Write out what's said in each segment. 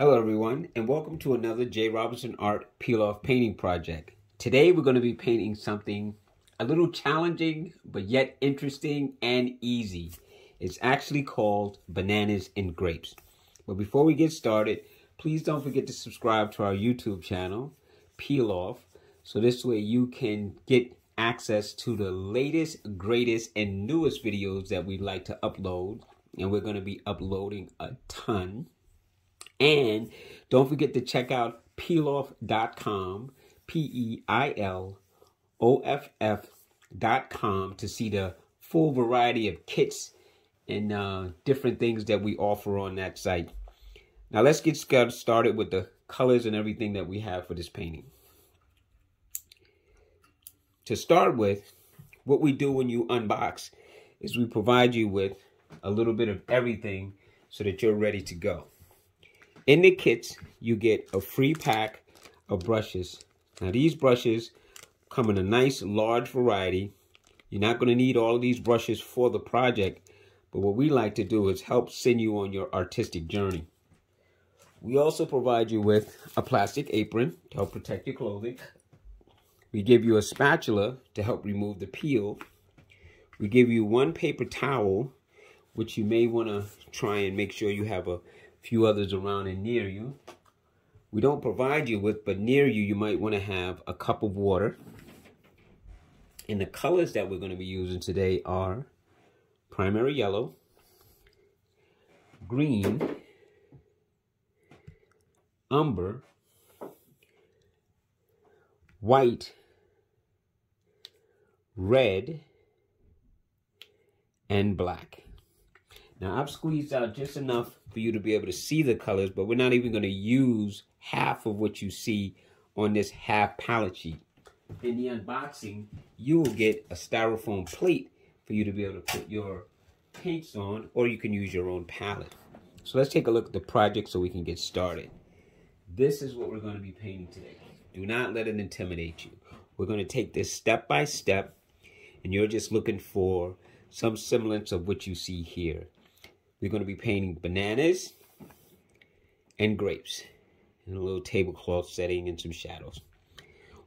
Hello everyone, and welcome to another J. Robinson Art Peiloff painting project. Today we're going to be painting something a little challenging, but yet interesting and easy. It's actually called Bananas and Grapes. But before we get started, please don't forget to subscribe to our YouTube channel, Peiloff, so this way you can get access to the latest, greatest, and newest videos that we'd like to upload. And we're going to be uploading a ton. And don't forget to check out peiloff.com, Peiloff.com, to see the full variety of kits and different things that we offer on that site. Now let's get started with the colors and everything that we have for this painting. To start with, what we do when you unbox is we provide you with a little bit of everything so that you're ready to go. In the kits, you get a free pack of brushes. Now, these brushes come in a nice large variety. You're not going to need all of these brushes for the project, but what we like to do is help send you on your artistic journey. We also provide you with a plastic apron to help protect your clothing. We give you a spatula to help remove the peel. We give you one paper towel, which you may want to try and make sure you have a few others around and near you. We don't provide you with, but near you, you might want to have a cup of water. And the colors that we're going to be using today are primary yellow, green, umber, white, red, and black. Now, I've squeezed out just enough for you to be able to see the colors, but we're not even going to use half of what you see on this half palette sheet. In the unboxing, you will get a styrofoam plate for you to be able to put your paints on, or you can use your own palette. So let's take a look at the project so we can get started. This is what we're going to be painting today. Do not let it intimidate you. We're going to take this step by step, and you're just looking for some semblance of what you see here. We're going to be painting bananas and grapes in a little tablecloth setting and some shadows.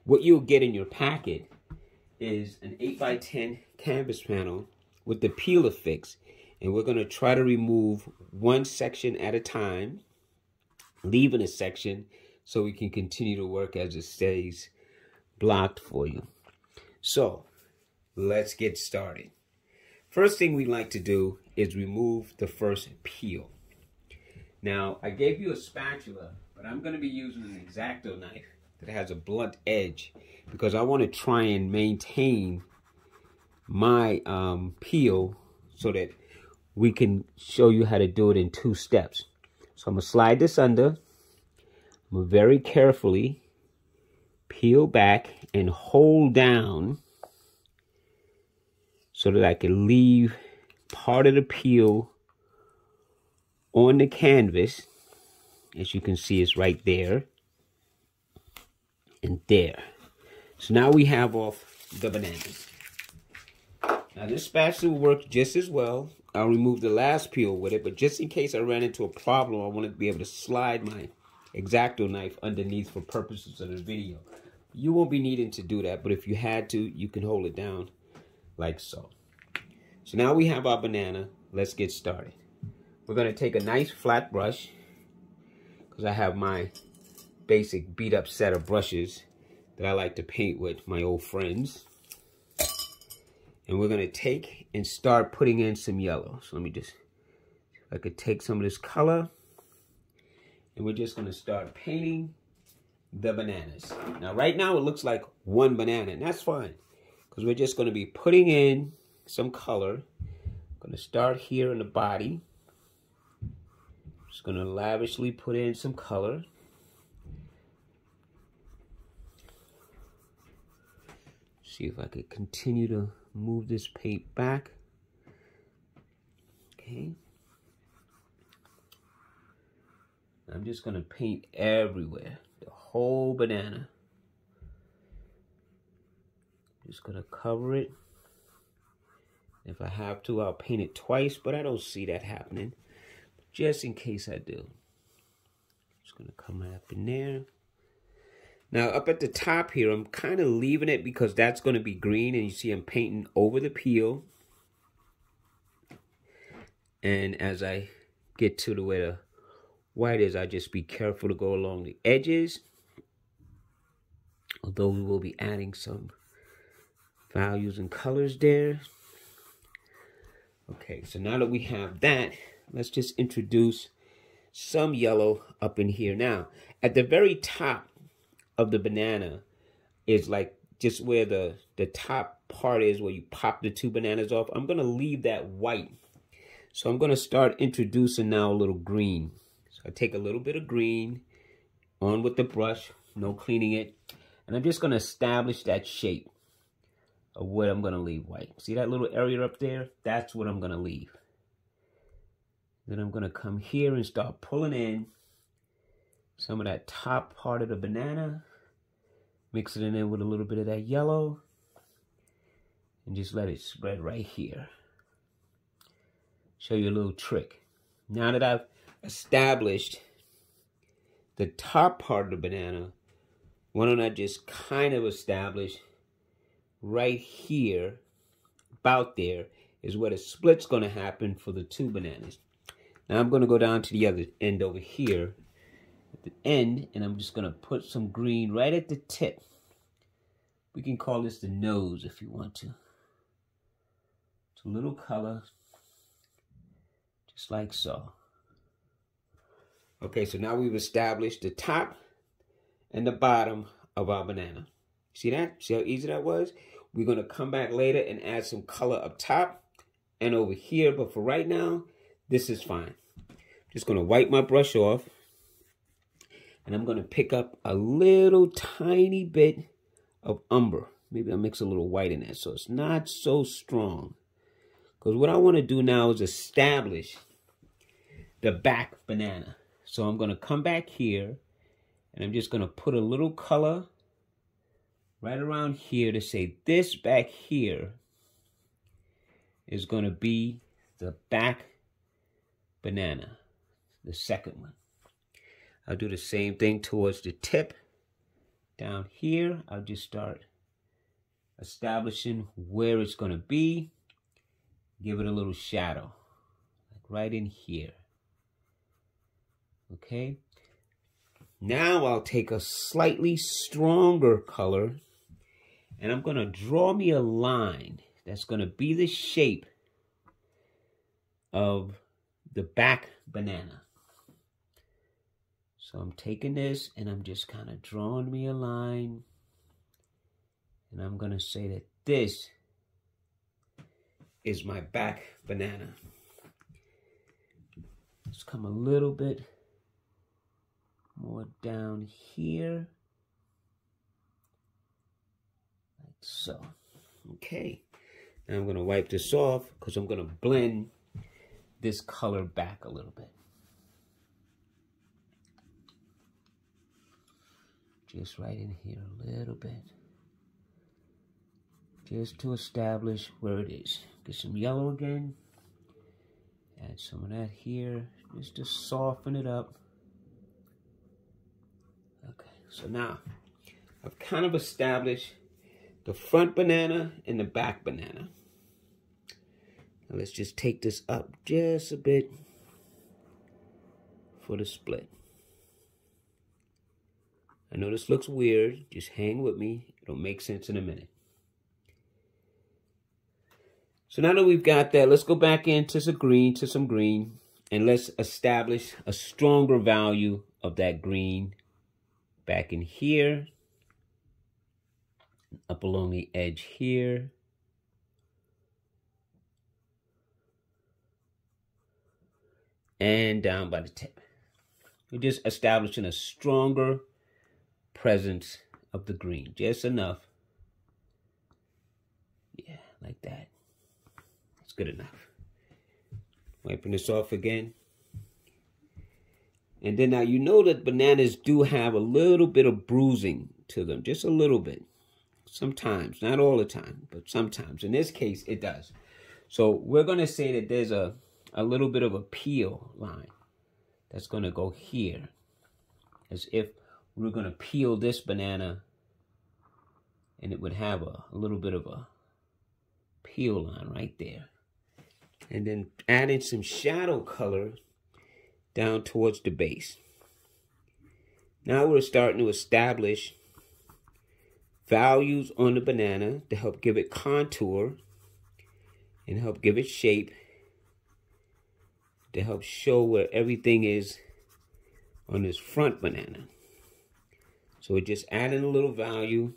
What you'll get in your packet is an 8x10 canvas panel with the peel affix. And we're going to try to remove one section at a time, leaving a section so we can continue to work as it stays blocked for you. So let's get started. First thing we like to do is remove the first peel. Now, I gave you a spatula, but I'm going to be using an X-Acto knife that has a blunt edge because I want to try and maintain my peel so that we can show you how to do it in 2 steps. So I'm going to slide this under. I'm going to very carefully peel back and hold down so that I can leave part of the peel on the canvas. As you can see, it's right there and there. So now we have off the bananas. Now this spatula works just as well. I'll remove the last peel with it, but just in case I ran into a problem, I want to be able to slide my X-Acto knife underneath for purposes of the video. You won't be needing to do that, but if you had to, you can hold it down like so. So now we have our banana. Let's get started. We're going to take a nice flat brush because I have my basic beat up set of brushes that I like to paint with my old friends. And we're going to take and start putting in some yellow. So let me just, if I could take some of this color, and we're just going to start painting the bananas. Now right now it looks like one banana, and that's fine because we're just going to be putting in some color. I'm going to start here in the body. Just going to lavishly put in some color. See if I could continue to move this paint back. Okay. I'm just going to paint everywhere, the whole banana. Just going to cover it. If I have to, I'll paint it twice, but I don't see that happening. Just in case I do. Just gonna come right up in there. Now up at the top here, I'm kind of leaving it because that's gonna be green, and you see I'm painting over the peel. And as I get to the where the white is, I just be careful to go along the edges. Although we will be adding some values and colors there. Okay, so now that we have that, let's just introduce some yellow up in here. Now, at the very top of the banana is like just where the top part is where you pop the two bananas off. I'm going to leave that white. So I'm going to start introducing now a little green. So I take a little bit of green on with the brush, no cleaning it. And I'm just going to establish that shape of what I'm going to leave white. See that little area up there? That's what I'm going to leave. Then I'm going to come here and start pulling in some of that top part of the banana. Mix it in with a little bit of that yellow. And just let it spread right here. Show you a little trick. Now that I've established the top part of the banana, why don't I just kind of establish right here, about there, is where the split's going to happen for the two bananas. Now I'm going to go down to the other end over here, at the end, and I'm just going to put some green right at the tip. We can call this the nose if you want to. It's a little color, just like so. Okay, so now we've established the top and the bottom of our banana. See that? See how easy that was? We're going to come back later and add some color up top and over here. But for right now, this is fine. Just going to wipe my brush off. And I'm going to pick up a little tiny bit of umber. Maybe I'll mix a little white in there so it's not so strong. Because what I want to do now is establish the back banana. So I'm going to come back here. And I'm just going to put a little color right around here to say this back here is going to be the back banana, the second one. I'll do the same thing towards the tip. Down here, I'll just start establishing where it's going to be. Give it a little shadow, like right in here. Okay. Now I'll take a slightly stronger color and I'm going to draw me a line that's going to be the shape of the back banana. So I'm taking this and I'm just kind of drawing me a line. And I'm going to say that this is my back banana. Let's come a little bit more down here, like so. Okay, now I'm going to wipe this off because I'm going to blend this color back a little bit. Just right in here a little bit, just to establish where it is. Get some yellow again, add some of that here just to soften it up. Okay, so now I've kind of established the front banana and the back banana. Now let's just take this up just a bit for the split. I know this looks weird, just hang with me. It'll make sense in a minute. So now that we've got that, let's go back into some green, and let's establish a stronger value of that green back in here, up along the edge here, and down by the tip. We're just establishing a stronger presence of the green, just enough. Yeah, like that. That's good enough. Wiping this off again. And then now you know that bananas do have a little bit of bruising to them, just a little bit. Sometimes, not all the time, but sometimes. In this case, it does. So we're going to say that there's a little bit of a peel line that's going to go here. as if we were going to peel this banana and it would have a little bit of a peel line right there. And then adding some shadow color down towards the base. Now we're starting to establish values on the banana to help give it contour and help give it shape, to help show where everything is on this front banana. So we're just adding a little value,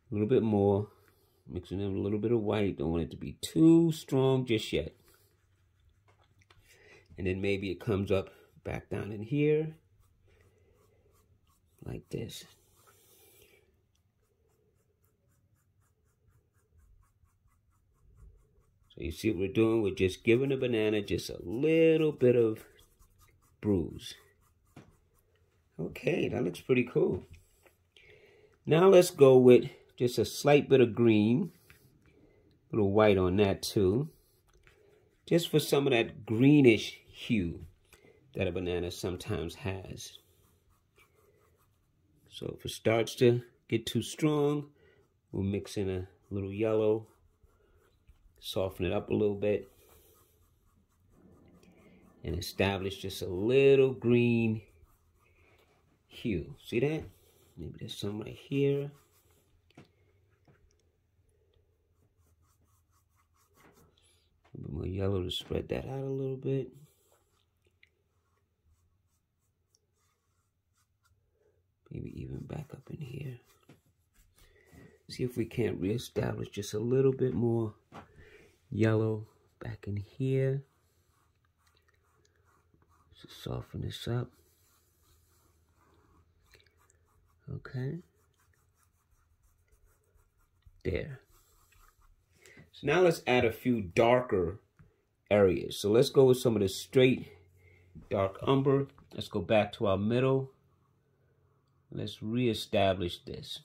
a little bit more, mixing in a little bit of white. Don't want it to be too strong just yet. And then maybe it comes up back down in here like this. So you see what we're doing? We're just giving the banana just a little bit of bruise. Okay, that looks pretty cool. Now let's go with just a slight bit of green. A little white on that too. Just for some of that greenish hue that a banana sometimes has. So if it starts to get too strong, we'll mix in a little yellow. Soften it up a little bit. And establish just a little green hue. See that? Maybe there's some right here. A little bit more yellow to spread that out a little bit. Maybe even back up in here. See if we can't reestablish just a little bit more yellow back in here. Just soften this up. Okay. There. So now let's add a few darker areas. So let's go with some of the straight dark umber. Let's go back to our middle. Let's reestablish this.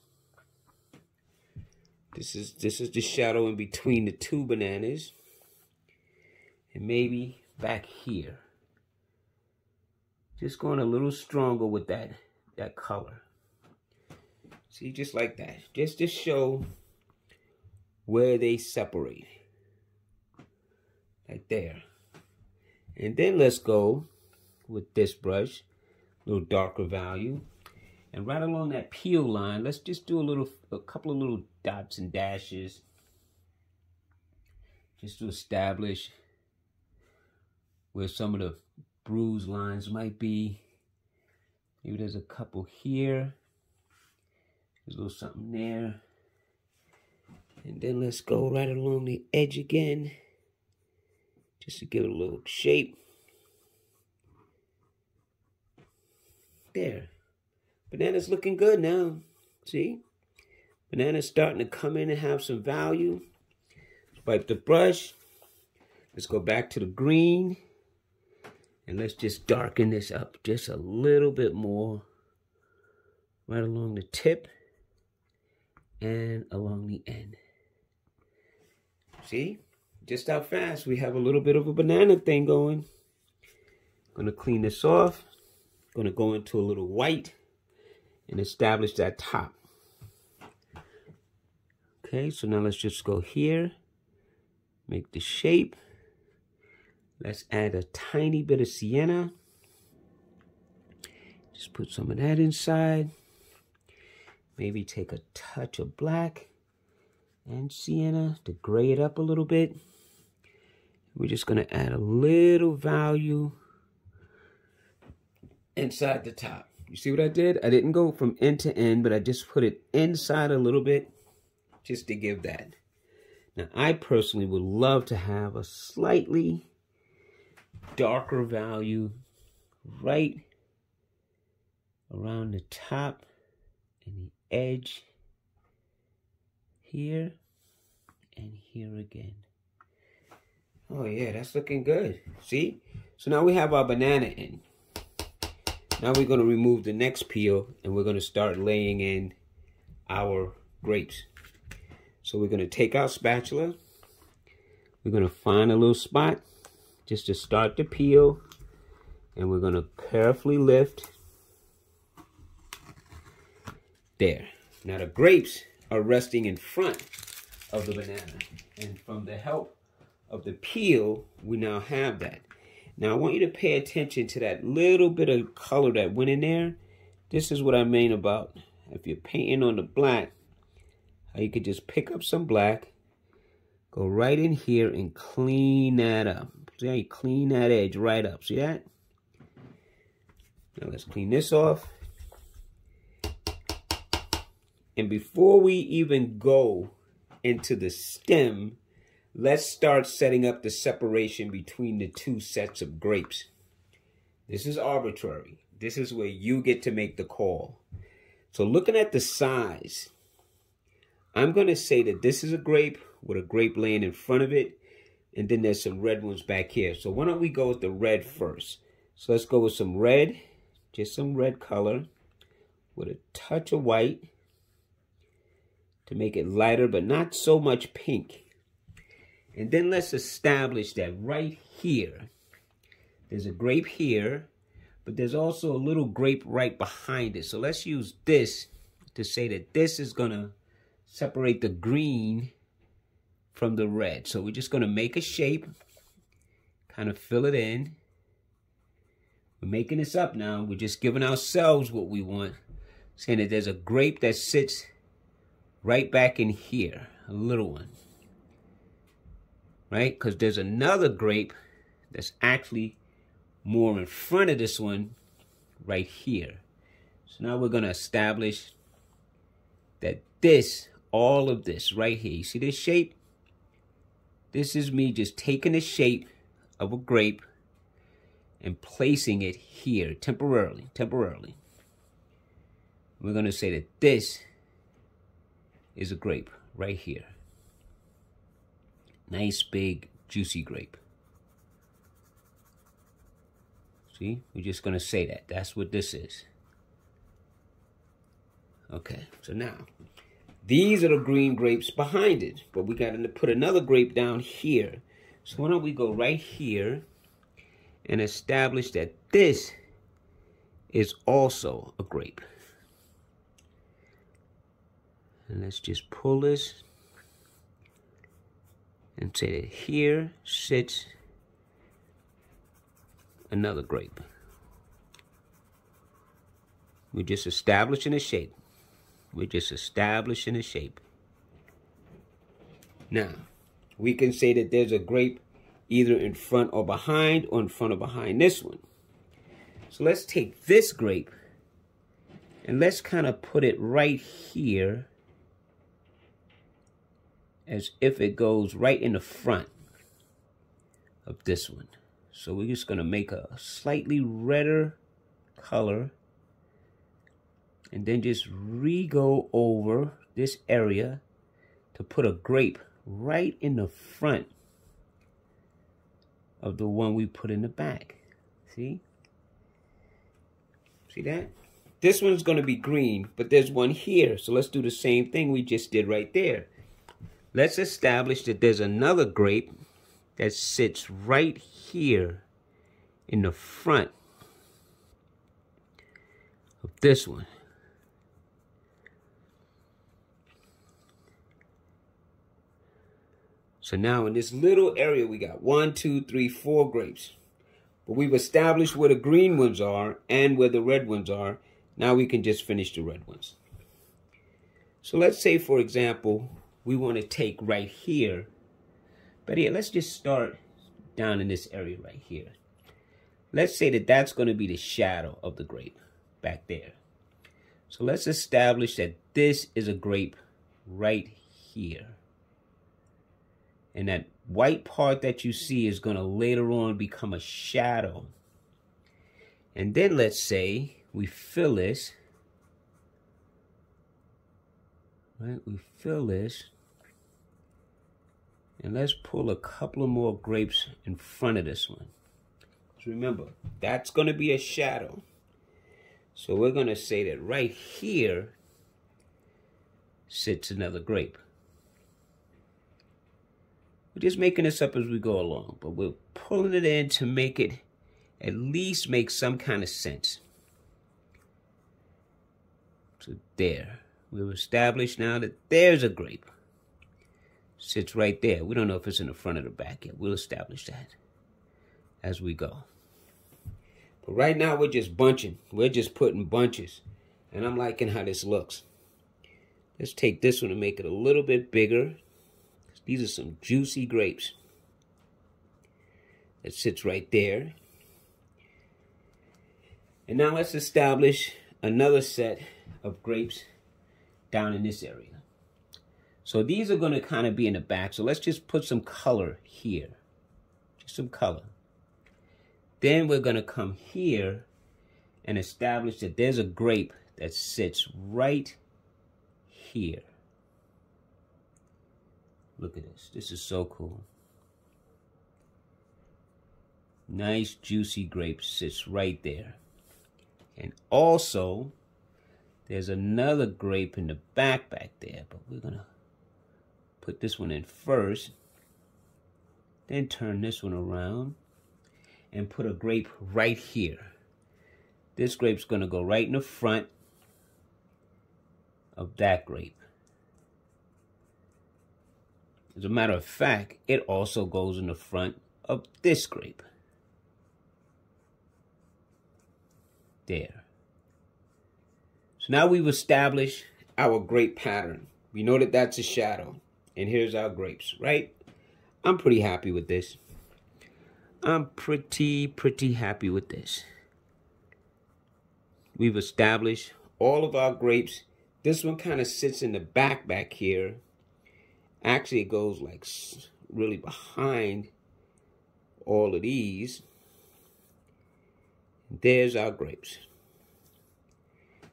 This is the shadow in between the two bananas. And maybe back here. Just going a little stronger with that color. See, just like that. Just to show where they separate. Like there. And then let's go with this brush. A little darker value. And right along that peel line, let's just do a couple of little dots and dashes. Just to establish where some of the bruise lines might be. Maybe there's a couple here. There's a little something there. And then let's go right along the edge again. Just to give it a little shape. There. Banana's looking good now. See? Banana's starting to come in and have some value. Wipe the brush. Let's go back to the green. And let's just darken this up just a little bit more. Right along the tip. And along the end. See? Just how fast we have a little bit of a banana thing going. Gonna clean this off. Gonna go into a little white. And establish that top. Okay, so now let's just go here. Make the shape. Let's add a tiny bit of sienna. Just put some of that inside. Maybe take a touch of black and sienna to gray it up a little bit. We're just going to add a little value inside the top. You see what I did? I didn't go from end to end, but I just put it inside a little bit just to give that. Now, I personally would love to have a slightly darker value right around the top and the edge here and here again. Oh yeah, that's looking good. See? So now we have our banana in. Now we're going to remove the next peel and we're going to start laying in our grapes. So we're going to take our spatula. We're going to find a little spot just to start the peel. And we're going to carefully lift There. Now the grapes are resting in front of the banana. And from the help of the peel, we now have that. Now I want you to pay attention to that little bit of color that went in there. This is what I mean about if you're painting on the black, how you could just pick up some black, go right in here and clean that up. See how you clean that edge right up. See that? Now let's clean this off. And before we even go into the stem, let's start setting up the separation between the two sets of grapes. This is arbitrary. This is where you get to make the call. So looking at the size, I'm going to say that this is a grape with a grape laying in front of it. And then there's some red ones back here. So why don't we go with the red first? So let's go with some red, just some red color with a touch of white to make it lighter, but not so much pink. And then let's establish that right here, there's a grape here, but there's also a little grape right behind it. So let's use this to say that this is gonna separate the green from the red. So we're just gonna make a shape, kind of fill it in. We're making this up now. We're just giving ourselves what we want, saying that there's a grape that sits right back in here, a little one, right? Because there's another grape that's actually more in front of this one right here. So now we're going to establish that this, all of this right here, you see this shape? This is me just taking the shape of a grape and placing it here temporarily. We're going to say that this is a grape right here. Nice, big, juicy grape. See, we're just going to say that. That's what this is. Okay, so now, these are the green grapes behind it. But we got to put another grape down here. So why don't we go right here and establish that this is also a grape. And let's just pull this and say that here sits another grape. We're just establishing a shape. Now, we can say that there's a grape either in front or behind, or in front or behind this one. So let's take this grape and let's kind of put it right here, as if it goes right in the front of this one. So we're just going to make a slightly redder color and then just re-go over this area to put a grape right in the front of the one we put in the back. See? See that? This one's going to be green, but there's one here. So let's do the same thing we just did right there. Let's establish that there's another grape that sits right here in the front of this one. So now in this little area, we got 1, 2, 3, 4 grapes. But we've established where the green ones are and where the red ones are. Now we can just finish the red ones. So let's say, for example, we want to take right here. But here, let's just start down in this area right here. Let's say that that's going to be the shadow of the grape back there. So let's establish that this is a grape right here. And that white part that you see is going to later on become a shadow. And then let's say we fill this. Right, we fill this. And let's pull a couple of more grapes in front of this one. So remember, that's going to be a shadow. So we're going to say that right here sits another grape. We're just making this up as we go along, but we're pulling it in to make it at least make some kind of sense. So there. We've established now that there's a grape. Sits right there. We don't know if it's in the front or the back yet. We'll establish that as we go. But right now we're just bunching. We're just putting bunches. And I'm liking how this looks. Let's take this one and make it a little bit bigger. These are some juicy grapes. That sits right there. And now let's establish another set of grapes down in this area. So these are going to kind of be in the back. So let's just put some color here. Just some color. Then we're going to come here and establish that there's a grape that sits right here. Look at this. This is so cool. Nice juicy grape sits right there. And also, there's another grape in the back there, but we're going to put this one in first, then turn this one around and put a grape right here. This grape's going to go right in the front of that grape. As a matter of fact, it also goes in the front of this grape. There. So now we've established our grape pattern. We know that that's a shadow. And here's our grapes, right? I'm pretty happy with this. I'm pretty happy with this. We've established all of our grapes. This one kind of sits in the back here. Actually, it goes like really behind all of these. There's our grapes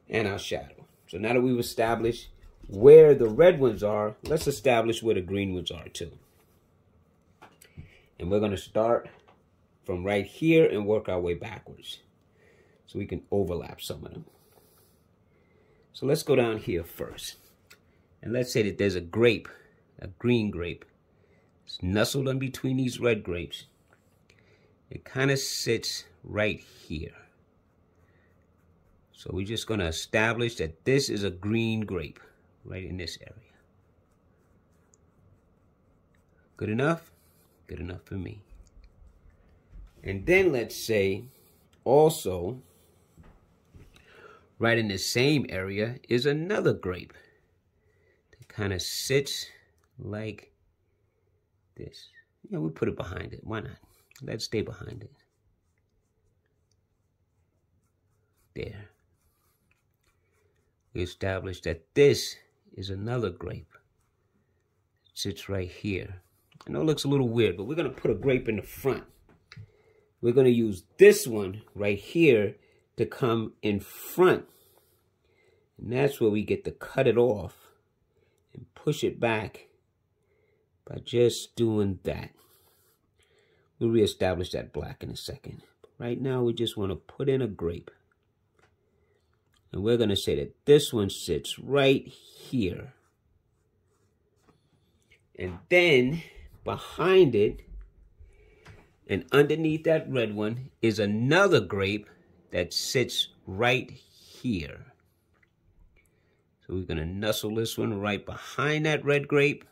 and our shadow. So now that we've established where the red ones are, let's establish where the green ones are too. And we're going to start from right here and work our way backwards so we can overlap some of them. So let's go down here first. And let's say that there's a grape, a green grape. It's nestled in between these red grapes. It kind of sits right here. So we're just going to establish that this is a green grape right in this area. Good enough? Good enough for me. And then let's say also right in the same area is another grape that kind of sits like this. Yeah, we'll put it behind it. Why not? Let's stay behind it. There. We established that this is another grape. It sits right here. I know it looks a little weird, but we're going to put a grape in the front. We're going to use this one right here to come in front. And that's where we get to cut it off and push it back by just doing that. We'll reestablish that black in a second. But right now, we just want to put in a grape. And we're going to say that this one sits right here. And then behind it and underneath that red one is another grape that sits right here. So we're going to nestle this one right behind that red grape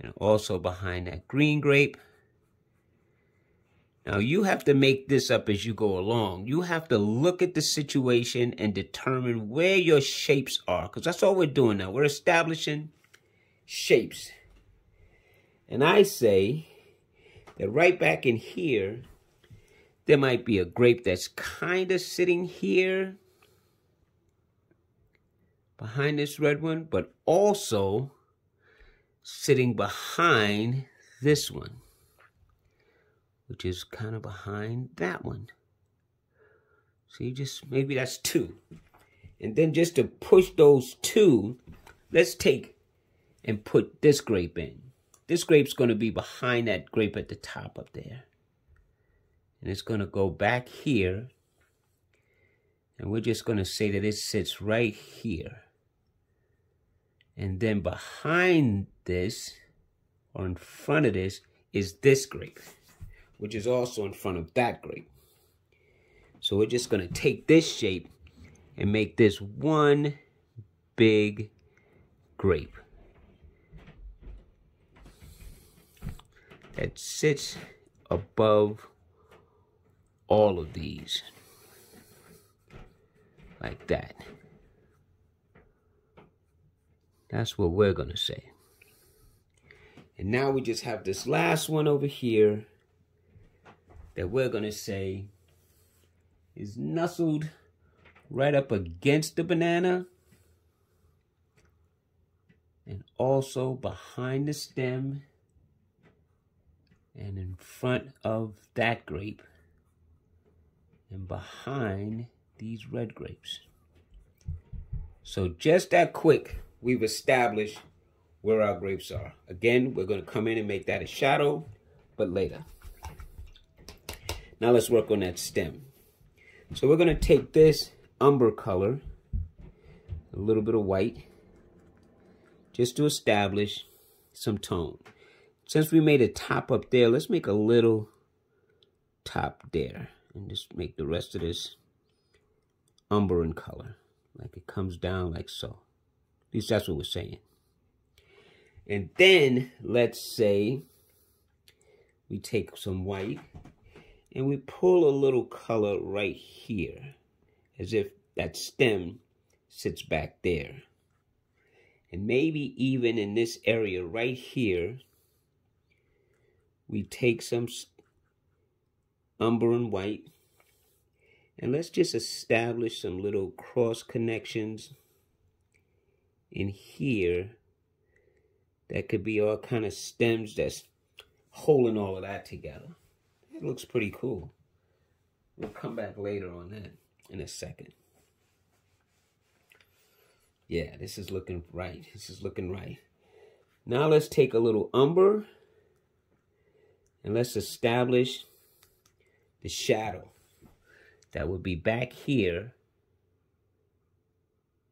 and also behind that green grape. Now, you have to make this up as you go along. You have to look at the situation and determine where your shapes are, because that's all we're doing now. We're establishing shapes. And I say that right back in here, there might be a grape that's kind of sitting here behind this red one, but also sitting behind this one, which is kind of behind that one. See, just maybe that's two. And then just to push those two, let's take and put this grape in. This grape's going to be behind that grape at the top up there. And it's going to go back here. And we're just going to say that it sits right here. And then behind this, or in front of this, is this grape, which is also in front of that grape. So we're just going to take this shape and make this one big grape that sits above all of these, like that. That's what we're gonna say. And now we just have this last one over here that we're gonna say is nestled right up against the banana and also behind the stem and in front of that grape and behind these red grapes. So just that quick, we've established where our grapes are. Again, we're going to come in and make that a shadow, but later. Now let's work on that stem. So we're going to take this umber color, a little bit of white, just to establish some tone. Since we made a top up there, let's make a little top there and just make the rest of this umber in color, like it comes down like so. At least that's what we're saying. And then let's say we take some white and we pull a little color right here, as if that stem sits back there. And maybe even in this area right here, we take some umber and white, and let's just establish some little cross connections in here. That could be all kind of stems that's holding all of that together. It looks pretty cool. We'll come back later on that in a second. Yeah, this is looking right. This is looking right. Now let's take a little umber and let's establish the shadow that would be back here.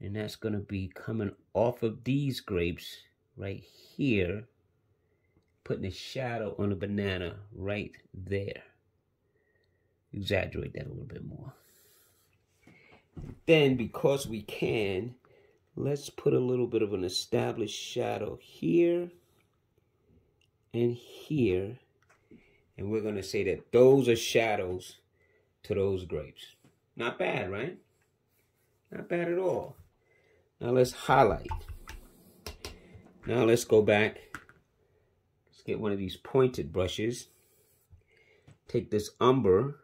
And that's going to be coming off of these grapes right here, putting a shadow on the banana right there. Exaggerate that a little bit more. Then, because we can, let's put a little bit of an established shadow here and here. And we're going to say that those are shadows to those grapes. Not bad, right? Not bad at all. Now let's highlight. Now let's go back. Let's get one of these pointed brushes. Take this umber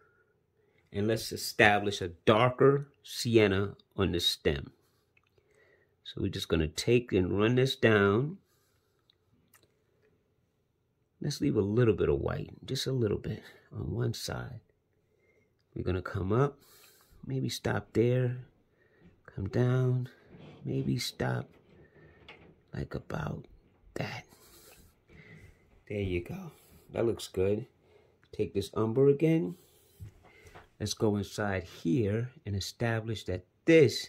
and let's establish a darker sienna on the stem. So we're just going to take and run this down. Let's leave a little bit of white, just a little bit on one side. We're going to come up, maybe stop there, come down, maybe stop like about that. There you go. That looks good. Take this umber again. Let's go inside here and establish that this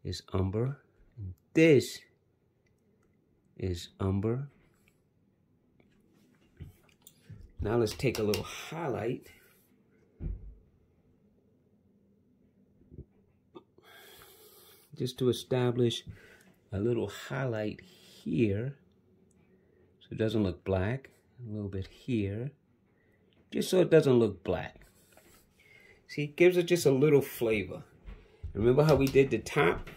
is umber and this is umber. Now let's take a little highlight. Just to establish a little highlight here. So it doesn't look black. A little bit here. Just so it doesn't look black. See, it gives it just a little flavor. Remember how we did the top?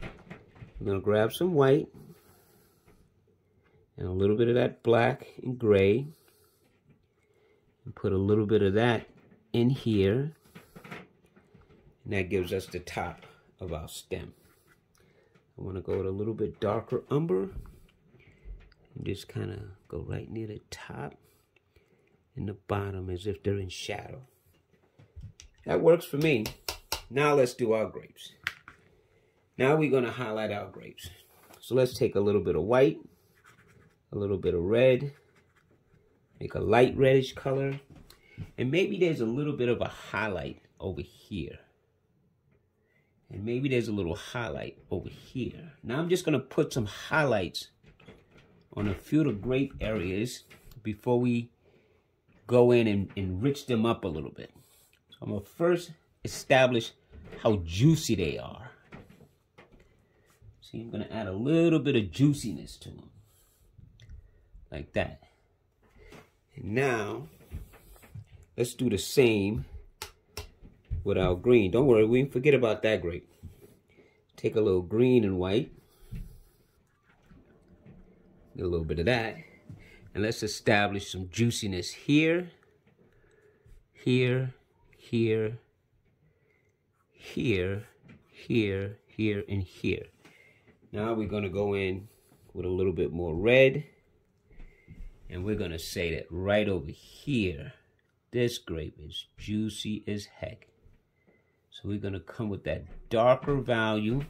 I'm going to grab some white. And a little bit of that black and gray. And put a little bit of that in here. And that gives us the top of our stem. I want to go with a little bit darker umber. And just kind of go right near the top and the bottom as if they're in shadow. That works for me. Now let's do our grapes. Now we're going to highlight our grapes. So let's take a little bit of white, a little bit of red, make a light reddish color, and maybe there's a little bit of a highlight over here. And maybe there's a little highlight over here. Now I'm just going to put some highlights on a few of the grape areas before we go in and enrich them up a little bit. So I'm going to first establish how juicy they are. See, I'm going to add a little bit of juiciness to them. Like that. And now, let's do the same with our green. Don't worry, we didn't forget about that grape. Take a little green and white. Get a little bit of that. And let's establish some juiciness here, here, here, here, here, here, and here. Now we're going to go in with a little bit more red. And we're going to say that right over here, this grape is juicy as heck. So we're going to come with that darker value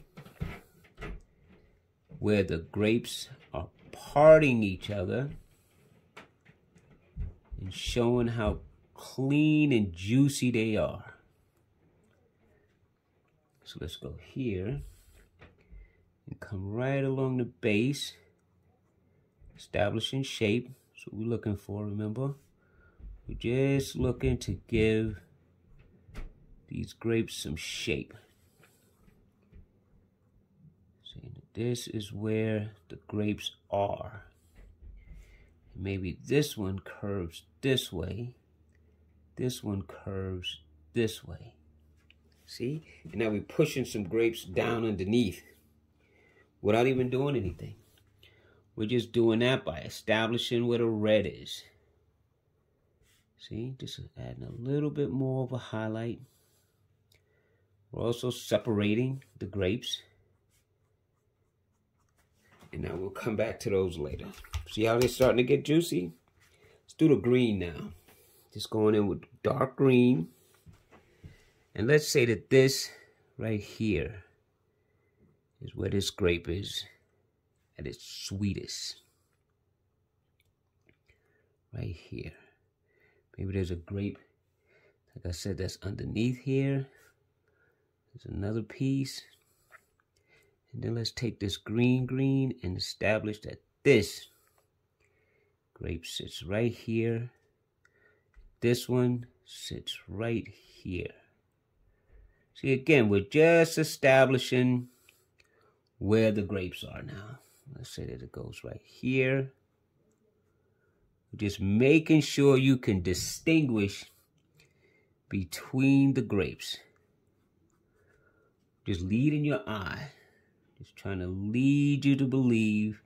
where the grapes are parting each other and showing how clean and juicy they are. So let's go here and come right along the base, establishing shape. That's what we're looking for, remember? We're just looking to give these grapes some shape. Saying that this is where the grapes are. Maybe this one curves this way. This one curves this way. See? And now we're pushing some grapes down underneath without even doing anything. We're just doing that by establishing where the red is. See? Just adding a little bit more of a highlight. We're also separating the grapes. And now we'll come back to those later. See how they're starting to get juicy? Let's do the green now. Just going in with dark green. And let's say that this right here is where this grape is at its sweetest. Right here. Maybe there's a grape, like I said, that's underneath here. There's another piece. And then let's take this green and establish that this grape sits right here. This one sits right here. See, again, we're just establishing where the grapes are now. Let's say that it goes right here. Just making sure you can distinguish between the grapes. Just leading your eye. Just trying to lead you to believe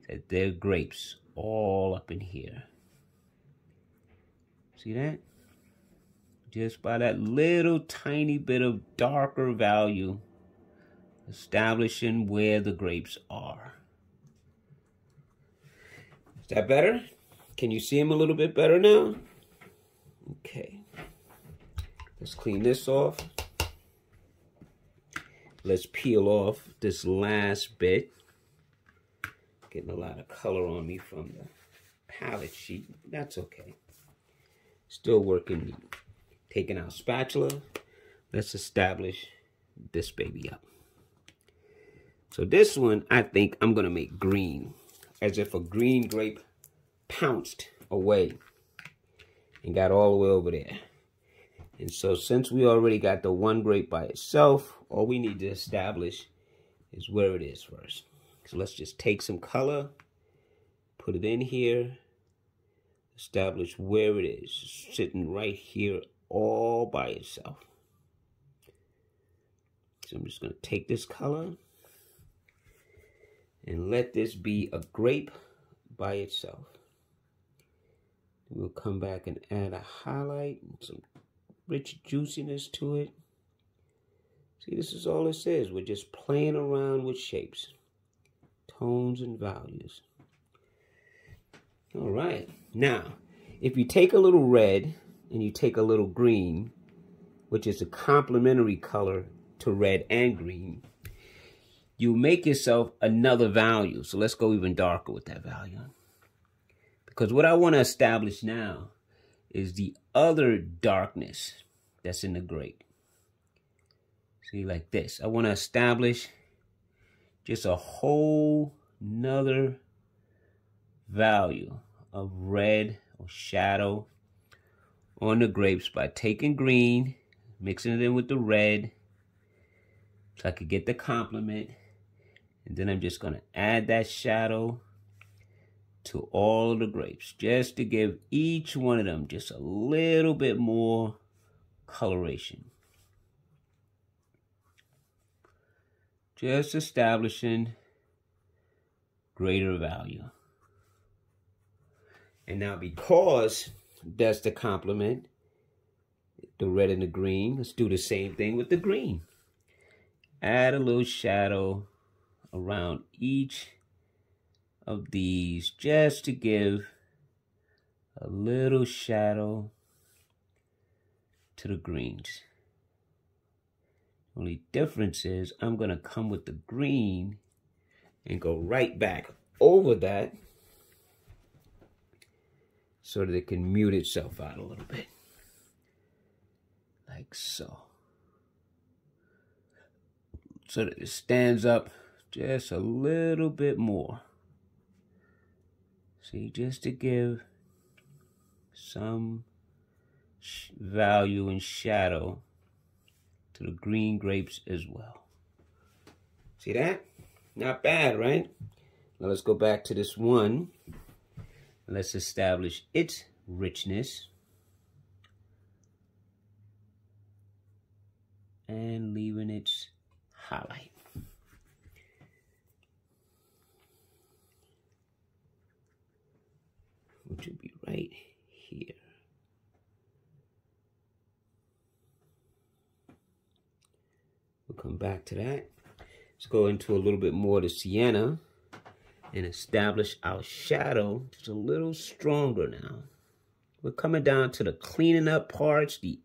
that they're grapes all up in here. See that? Just by that little tiny bit of darker value, establishing where the grapes are. Is that better? Can you see them a little bit better now? Okay. Let's clean this off. Let's peel off this last bit. Getting a lot of color on me from the palette sheet. That's okay. Still working neat. Taking our spatula. Let's establish this baby up. So this one, I think I'm going to make green. As if a green grape pounced away and got all the way over there. And so since we already got the one grape by itself, all we need to establish is where it is first. So let's just take some color, put it in here, establish where it is, sitting right here all by itself. So I'm just going to take this color and let this be a grape by itself. We'll come back and add a highlight and some rich juiciness to it. See, this is all this is. We're just playing around with shapes, tones, and values. All right. Now, if you take a little red and you take a little green, which is a complementary color to red and green, you make yourself another value. So let's go even darker with that value. Because what I want to establish now is the other darkness that's in the grape. See, like this. I want to establish just a whole nother value of red or shadow on the grapes by taking green, mixing it in with the red, so I could get the complement. And then I'm just going to add that shadow to all of the grapes, just to give each one of them just a little bit more coloration. Just establishing greater value. And now, because that's the complement, the red and the green, let's do the same thing with the green. Add a little shadow around each of these just to give a little shadow to the greens. Only difference is I'm going to come with the green and go right back over that so that it can mute itself out a little bit. Like so. So that it stands up just a little bit more. See, just to give some value and shadow to the green grapes as well. See that? Not bad, right? Now let's go back to this one. Let's establish its richness. And leaving its highlight. Which would be right here. We'll come back to that. Let's go into a little bit more of the sienna and establish our shadow just a little stronger now. We're coming down to the cleaning up parts, the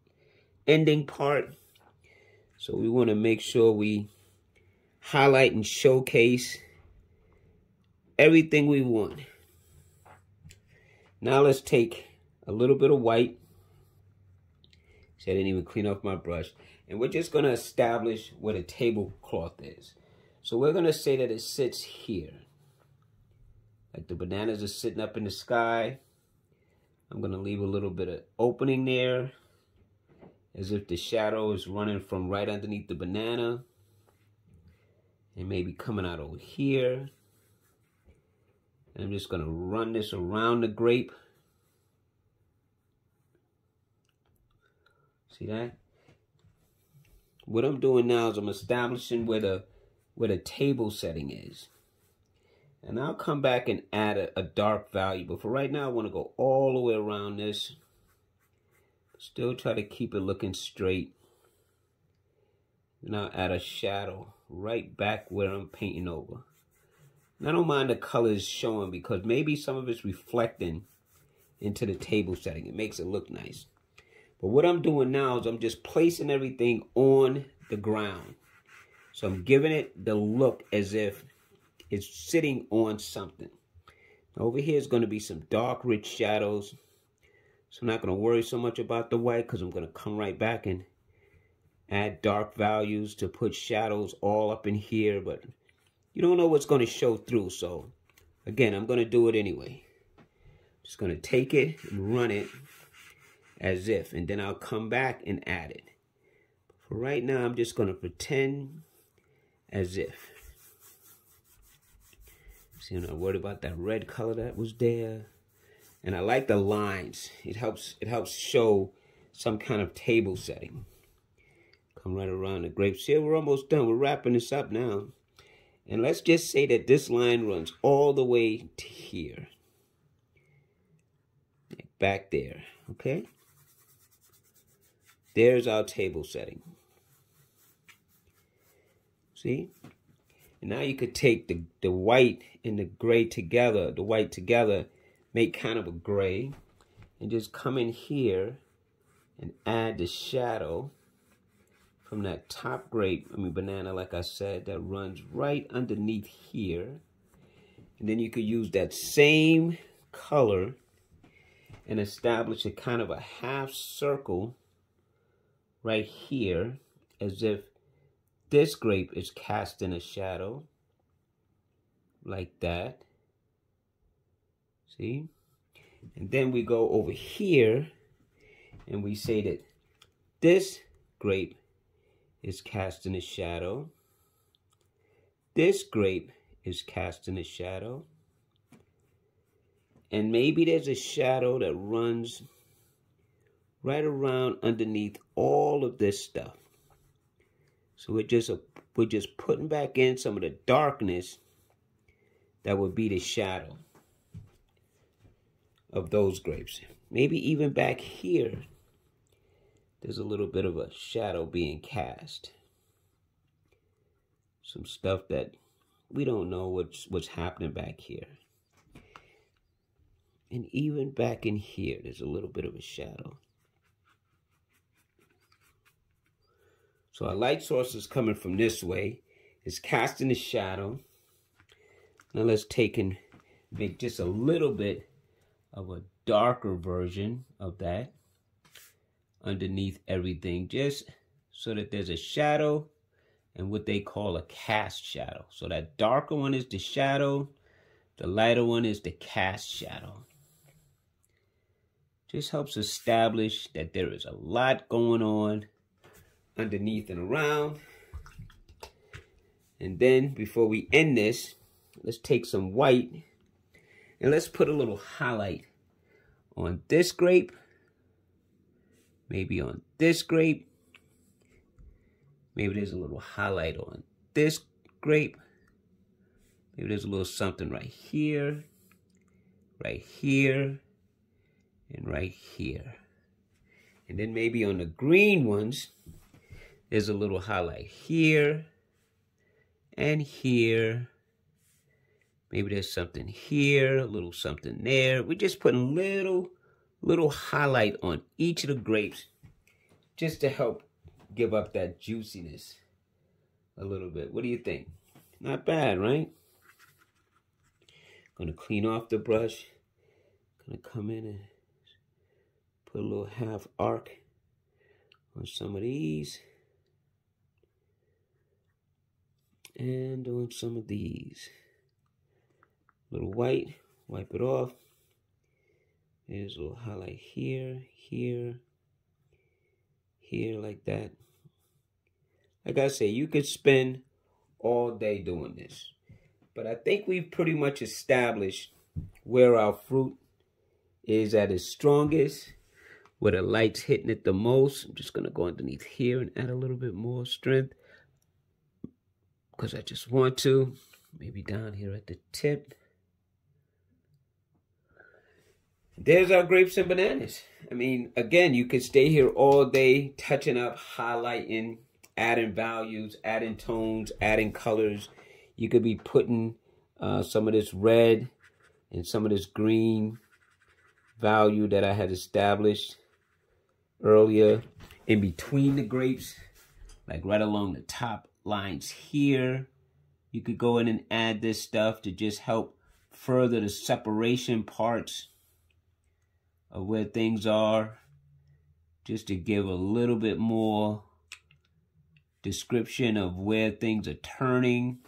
ending part. So we want to make sure we highlight and showcase everything we want. Now let's take a little bit of white. See, I didn't even clean off my brush. And we're just going to establish what a tablecloth is. So we're going to say that it sits here. Like the bananas are sitting up in the sky. I'm going to leave a little bit of opening there, as if the shadow is running from right underneath the banana. And maybe coming out over here. And I'm just going to run this around the grape. See that? What I'm doing now is I'm establishing where the table setting is. And I'll come back and add a dark value. But for right now, I want to go all the way around this. Still try to keep it looking straight. And I'll add a shadow right back where I'm painting over. And I don't mind the colors showing because maybe some of it's reflecting into the table setting. It makes it look nice. But what I'm doing now is I'm just placing everything on the ground. So I'm giving it the look as if it's sitting on something. Over here is going to be some dark, rich shadows. So I'm not going to worry so much about the white because I'm going to come right back and add dark values to put shadows all up in here. But you don't know what's going to show through. So again, I'm going to do it anyway. Just going to take it and run it as if. And then I'll come back and add it. For right now, I'm just going to pretend as if. See, I'm not worried about that red color that was there. And I like the lines. It helps show some kind of table setting. Come right around the grapes. Here, we're almost done. We're wrapping this up now. And let's just say that this line runs all the way to here. Back there, okay? There's our table setting. See? And now you could take the white and the gray together, the white together, make kind of a gray, and just come in here and add the shadow from that top banana, like I said, that runs right underneath here. And then you could use that same color and establish a kind of a half circle right here, as if this grape is casting a shadow, like that. See? And then we go over here and we say that this grape is casting a shadow. this grape is casting a shadow. And maybe there's a shadow that runs right around underneath all of this stuff. So we're just putting back in some of the darkness that would be the shadow of those grapes. Maybe even back here, there's a little bit of a shadow being cast. Some stuff that we don't know what's happening back here. And even back in here, there's a little bit of a shadow. So our light source is coming from this way. It's casting a shadow. Now let's take and make just a little bit of a darker version of that underneath everything, just so that there's a shadow and what they call a cast shadow. So that darker one is the shadow, the lighter one is the cast shadow. Just helps establish that there is a lot going on underneath and around. And then before we end this, let's take some white and let's put a little highlight on this grape, maybe on this grape, maybe there's a little highlight on this grape, maybe there's a little something right here, and right here. And then maybe on the green ones, there's a little highlight here and here. Maybe there's something here, a little something there. We're just putting little highlight on each of the grapes just to help give up that juiciness a little bit. What do you think? Not bad, right? Gonna clean off the brush. Gonna come in and put a little half arc on some of these. And on some of these. Little white, wipe it off. There's a little highlight here, here, here, like that. Like I say, you could spend all day doing this. But I think we've pretty much established where our fruit is at its strongest, where the light's hitting it the most. I'm just going to go underneath here and add a little bit more strength, because I just want to. Maybe down here at the tip. There's our grapes and bananas. I mean, again, you could stay here all day, touching up, highlighting, adding values, adding tones, adding colors. You could be putting some of this red and some of this green value that I had established earlier in between the grapes, like right along the top lines here. You could go in and add this stuff to just help further the separation parts of where things are, just to give a little bit more description of where things are turning.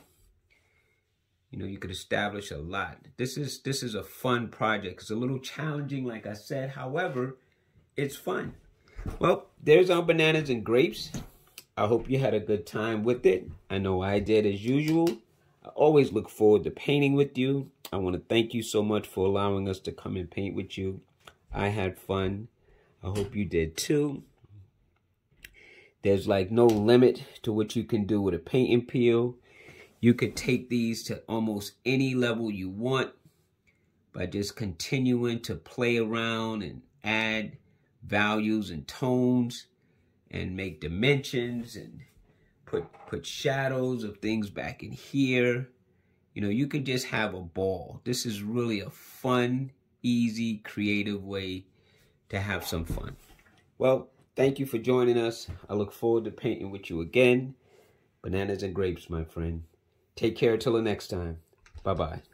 You know, you could establish a lot. This is a fun project. It's a little challenging, like I said. However, it's fun. Well, there's our bananas and grapes. I hope you had a good time with it. I know I did, as usual. I always look forward to painting with you. I want to thank you so much for allowing us to come and paint with you. I had fun. I hope you did too. There's like no limit to what you can do with a paint and peel. You could take these to almost any level you want by just continuing to play around and add values and tones and make dimensions and put shadows of things back in here. You know, you can just have a ball. This is really a fun, easy, creative way to have some fun. Well, thank you for joining us. I look forward to painting with you again. Bananas and grapes, my friend. Take care till the next time. Bye-bye.